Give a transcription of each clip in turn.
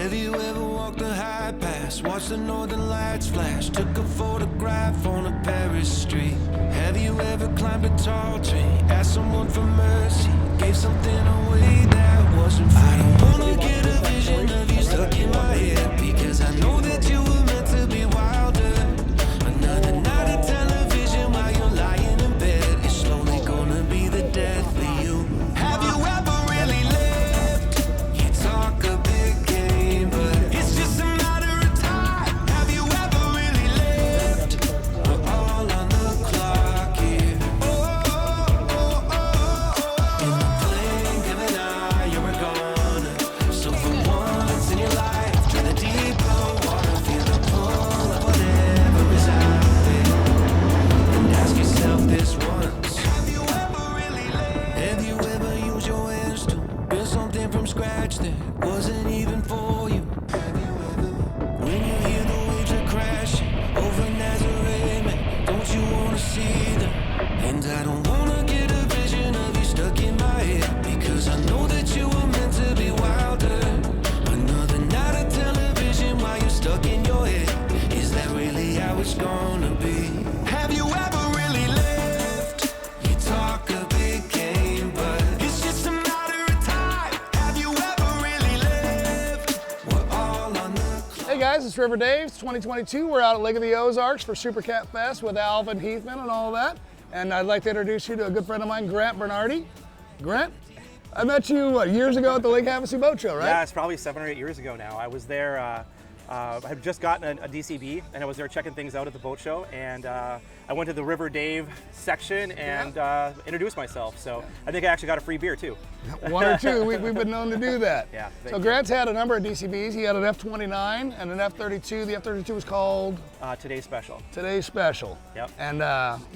Have you ever walked the high pass, watched the northern lights flash, took a photograph on a Paris street? Have you ever climbed a tall tree, asked someone for mercy, gave something away that wasn't free? I don't wanna get a vision of you stuck in my head, because I know that you were meant to be wilder. Another night of television while you're lying in bed, it's slowly gonna be the death of you. Have you ever really lived? You talk a big game, but it's just a matter of time. Have you ever really lived? We're all on the clock here. In the blink of an eye, you're gone. So for once in your life, try the deep blue water, feel the pull of whatever is out there, and ask yourself this once. Have you ever really lived? Have you ever used your hands to build something from scratch that wasn't even for you? Have you ever, when you hear the waves are crashing over Nazareth, man, don't you wanna see them? And I don't wanna get a vision of you stuck in my head, because I know that you were meant to be wilder. Another night of television while you're stuck in your head, is that really how it's gonna be? Have you ever really lived? You talk a big game, but it's just a matter of time. Have you ever really lived? We're all on the clock. Hey guys, it's River Dave. It's 2022. We're out at Lake of the Ozarks for supercatfest with Alvin Heathman and all that. And I'd like to introduce you to a good friend of mine, Grant Bernardy. Grant, I met you years ago at the Lake Havasu Boat Show, right? Yeah, it's probably 7 or 8 years ago now. I was there, I had just gotten a DCB, and I was there checking things out at the boat show, and I went to the River Dave section and introduced myself. So I think I actually got a free beer too. One or two, we've been known to do that. Yeah. So Grant's had a number of DCBs. He had an F-29 and an F-32. The F-32 was called? Today's Special. Today's Special. Yep. And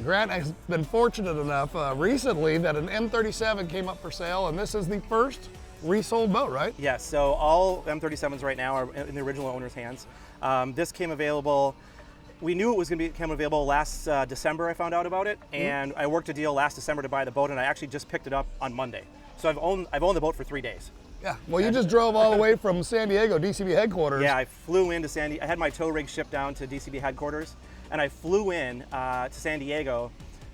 Grant has been fortunate enough recently that an M37 came up for sale, and this is the first resold boat, right? Yes, so all M37s right now are in the original owner's hands. This came available, we knew it was going to become available last December. I found out about it, and I worked a deal last December to buy the boat, and I actually just picked it up on Monday. So I've owned the boat for 3 days. Yeah, well, you just drove all the way from San Diego, DCB headquarters. Yeah, I flew into San Diego. I had my tow rig shipped down to DCB headquarters, and I flew in to San Diego,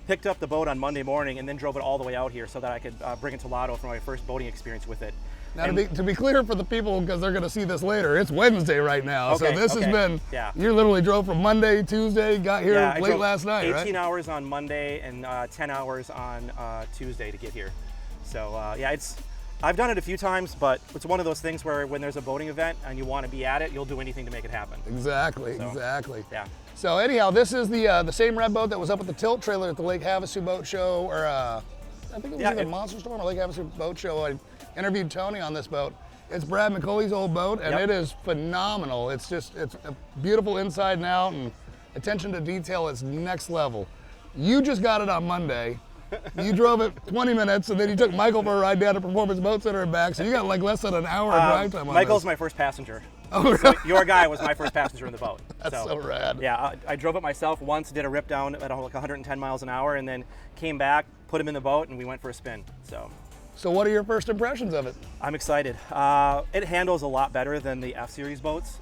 picked up the boat on Monday morning, and then drove it all the way out here so that I could bring it to Lotto for my first boating experience with it. Now, to be clear for the people, because they're going to see this later, it's Wednesday right now. Okay, so this has been, yeah. You literally drove from Monday, Tuesday, got here late last night, 18 right? hours on Monday and 10 hours on Tuesday to get here. So yeah, I've done it a few times, but it's one of those things where when there's a boating event and you want to be at it, you'll do anything to make it happen. Exactly, So, exactly. Yeah. So anyhow, this is the same red boat that was up at the tilt trailer at the Lake Havasu Boat Show, or I think it was either Monster Storm or Lake Havasu Boat Show. I interviewed Tony on this boat. It's Brad McCauley's old boat, and it is phenomenal. It's a beautiful inside and out, and attention to detail is next level. You just got it on Monday. You drove it 20 minutes, and then you took Michael for a ride down to Performance Boat Center and back, so you got like less than an hour drive time on Michael's this. my first passenger. Oh, really? So your guy was my first passenger in the boat. That's so rad. Yeah, I drove it myself once, did a rip down at like 110 miles an hour, and then came back, put him in the boat, and we went for a spin. So what are your first impressions of it? I'm excited. It handles a lot better than the F-Series boats.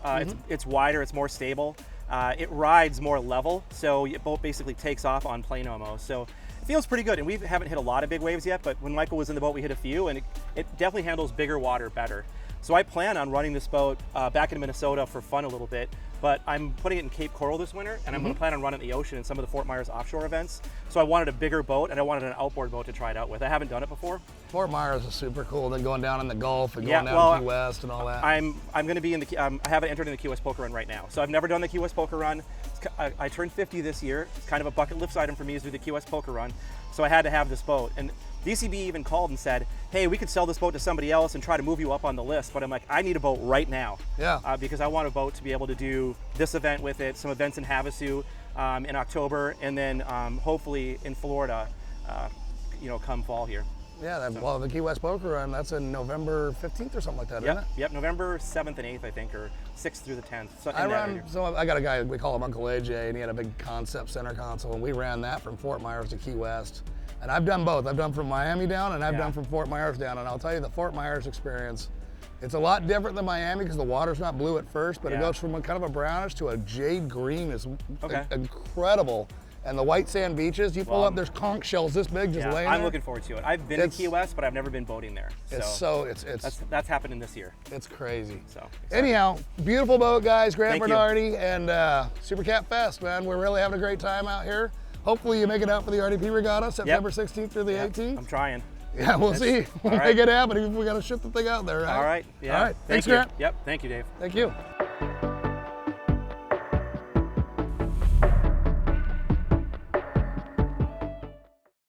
It's wider, it's more stable. It rides more level, so your boat basically takes off on plane almost. So it feels pretty good, and we haven't hit a lot of big waves yet, but when Michael was in the boat, we hit a few, and it definitely handles bigger water better. So I plan on running this boat back in Minnesota for fun a little bit, but I'm putting it in Cape Coral this winter, and I'm going to plan on running the ocean in some of the Fort Myers offshore events. So I wanted a bigger boat, and I wanted an outboard boat to try it out with. I haven't done it before. Fort Myers is super cool. Then going down in the Gulf and going down to Key West and all that. I'm going to be in the. I have it entered in the Key West Poker Run right now. So I've never done the Key West Poker Run. I turned 50 this year. It's kind of a bucket list item for me is do the Key West Poker Run. So I had to have this boat. And DCB even called and said, hey, we could sell this boat to somebody else and try to move you up on the list. But I'm like, I need a boat right now. Yeah. Because I want a boat to be able to do this event with it, some events in Havasu in October, and then hopefully in Florida, come fall here. Yeah, well, the Key West Poker Run, that's in November 15th or something like that, isn't it? Yep, November 7th and 8th, I think, or 6th through the 10th. So I got a guy, we call him Uncle AJ, and he had a big concept center console, and we ran that from Fort Myers to Key West. And I've done both. I've done from Miami down, and I've done from Fort Myers down. And I'll tell you, the Fort Myers experience It's a lot different than Miami because the water's not blue at first, but it Yeah. goes from a kind of a brownish to a jade green. It's Okay. incredible. And the white sand beaches, you pull Well, up, there's conch shells this big just Yeah, laying I'm there. looking forward to it. I've been to Key West, but I've never been boating there. It's That's happening this year. crazy. So Anyhow, beautiful boat, guys. Grant Thank you. Bernardy and Super Cat Fest, man. We're really having a great time out here. Hopefully you make it out for the RDP Regatta, September 16th through the 18th. I'm trying. Yeah, we'll see. We'll all make right. it happen. We got to ship the thing out there, right? All right. Yeah. All right. Thanks, Thank you. Grant. Yep. Thank you, Dave. Thank you.